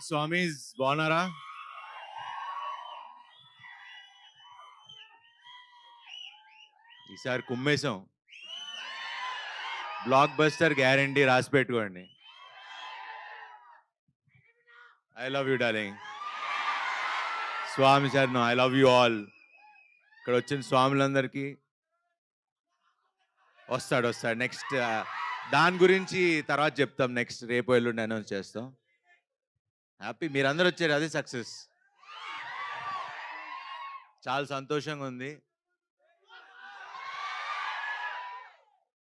స్వామీస్ బాగున్నారా? ఈసారి కుమ్మేశాం. Block buster guarantee, రాసి పెట్టుకోండి. I love you darling. స్వామి శరణం. I love you all. ఇక్కడ వచ్చిన స్వాములందరికీ వస్తాడు. నెక్స్ట్ దాని గురించి తర్వాత చెప్తాం. నెక్స్ట్ రేపు ఎల్లుండి అనౌన్స్ చేస్తాం. హ్యాపీ మీరందరూ వచ్చారు, అదే సక్సెస్. చాలా సంతోషంగా ఉంది.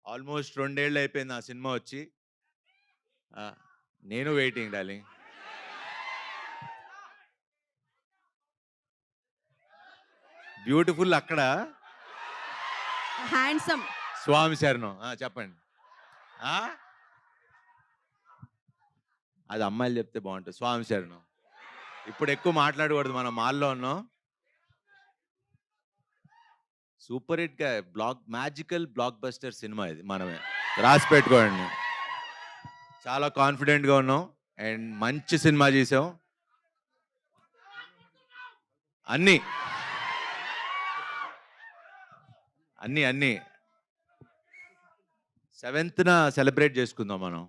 ఆల్మోస్ట్ 2 ఏళ్ళు అయిపోయింది ఆ సినిమా వచ్చి. నేను వెయిటింగ్ డార్లింగ్. బ్యూటిఫుల్ అక్కడ, హ్యాండ్సమ్. స్వామి శరణం. చెప్పండి. అది అమ్మాయిలు చెప్తే బాగుంటుంది. స్వామి శరణం. ఇప్పుడు ఎక్కువ మాట్లాడకూడదు, మనం మాల్లో ఉన్నాం. సూపర్ హిట్ గా మ్యాజికల్ బ్లాక్ బస్టర్ సినిమా ఇది. మనమే రాసి పెట్టుకోండి. చాలా కాన్ఫిడెంట్ గా ఉన్నాం అండ్ మంచి సినిమా చేసాం. అన్ని అన్ని అన్ని 7th సెలబ్రేట్ చేసుకుందాం మనం.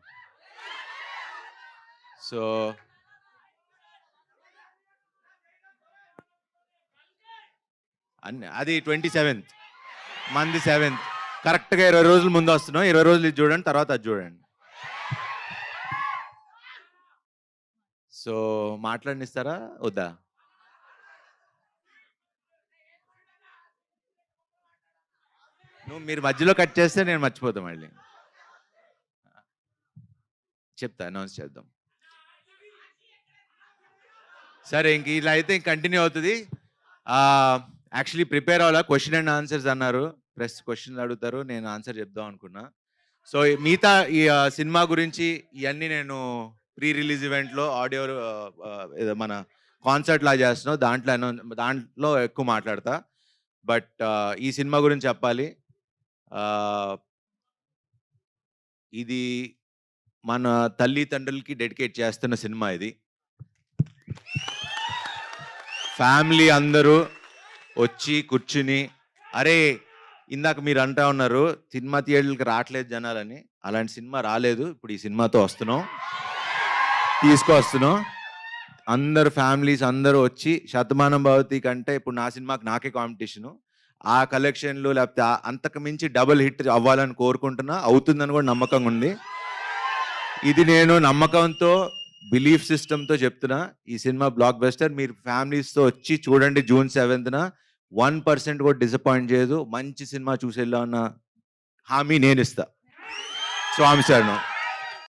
సో అన్ని అది 27th, మంది 7th. కరెక్ట్గా 20 రోజుల ముందు వస్తున్నాం. 20 రోజులు ఇది చూడండి, తర్వాత అది చూడండి. సో మాట్లాడినిస్తారా వద్దా? మీరు మధ్యలో కట్ చేస్తే నేను మర్చిపోతాం. మళ్ళీ చెప్తా, అనౌన్స్ చేద్దాం. సరే, ఇంక ఇలా అయితే కంటిన్యూ అవుతుంది. యాక్చువల్లీ ప్రిపేర్ అవ్వాలా. క్వశ్చన్ అండ్ ఆన్సర్స్ అన్నారు, ప్లస్ క్వశ్చన్లు అడుగుతారు, నేను ఆన్సర్ చెప్దాం అనుకున్నా. సో మిగతా ఈ సినిమా గురించి ఇవన్నీ నేను ప్రీ రిలీజ్ ఈవెంట్లో ఆడియో మన కాన్సర్ట్ లా చేస్తున్నాం, దాంట్లో ఎక్కువ మాట్లాడతా. బట్ ఈ సినిమా గురించి చెప్పాలి. ఇది మన తల్లిదండ్రులకి డెడికేట్ చేస్తున్న సినిమా ఇది. ఫ్యామిలీ అందరూ వచ్చి కూర్చుని, అరే ఇందాక మీరు అంటా ఉన్నారు సినిమా థియేటర్కి రావట్లేదు జనాలని. అలాంటి సినిమా రాలేదు. ఇప్పుడు ఈ సినిమాతో తీసుకొస్తున్నాం. అందరు ఫ్యామిలీస్ అందరూ వచ్చి, శతమానం భవతి కంటే ఇప్పుడు నా సినిమాకి నాకే కాంపిటీషను. ఆ కలెక్షన్లు లేకపోతే అంతకు మించి డబుల్ హిట్ అవ్వాలని కోరుకుంటున్నా. అవుతుందని కూడా నమ్మకంగా ఉంది. ఇది నేను నమ్మకంతో, బిలీఫ్ సిస్టమ్తో చెప్తున్నా. ఈ సినిమా బ్లాక్ బస్టర్. మీరు ఫ్యామిలీస్తో వచ్చి చూడండి. June 7th 1% కూడా డిసప్పాయింట్ చేయదు. మంచి సినిమా చూసేలా ఉన్న హామీ నేను ఇస్తా. స్వామి శరణం.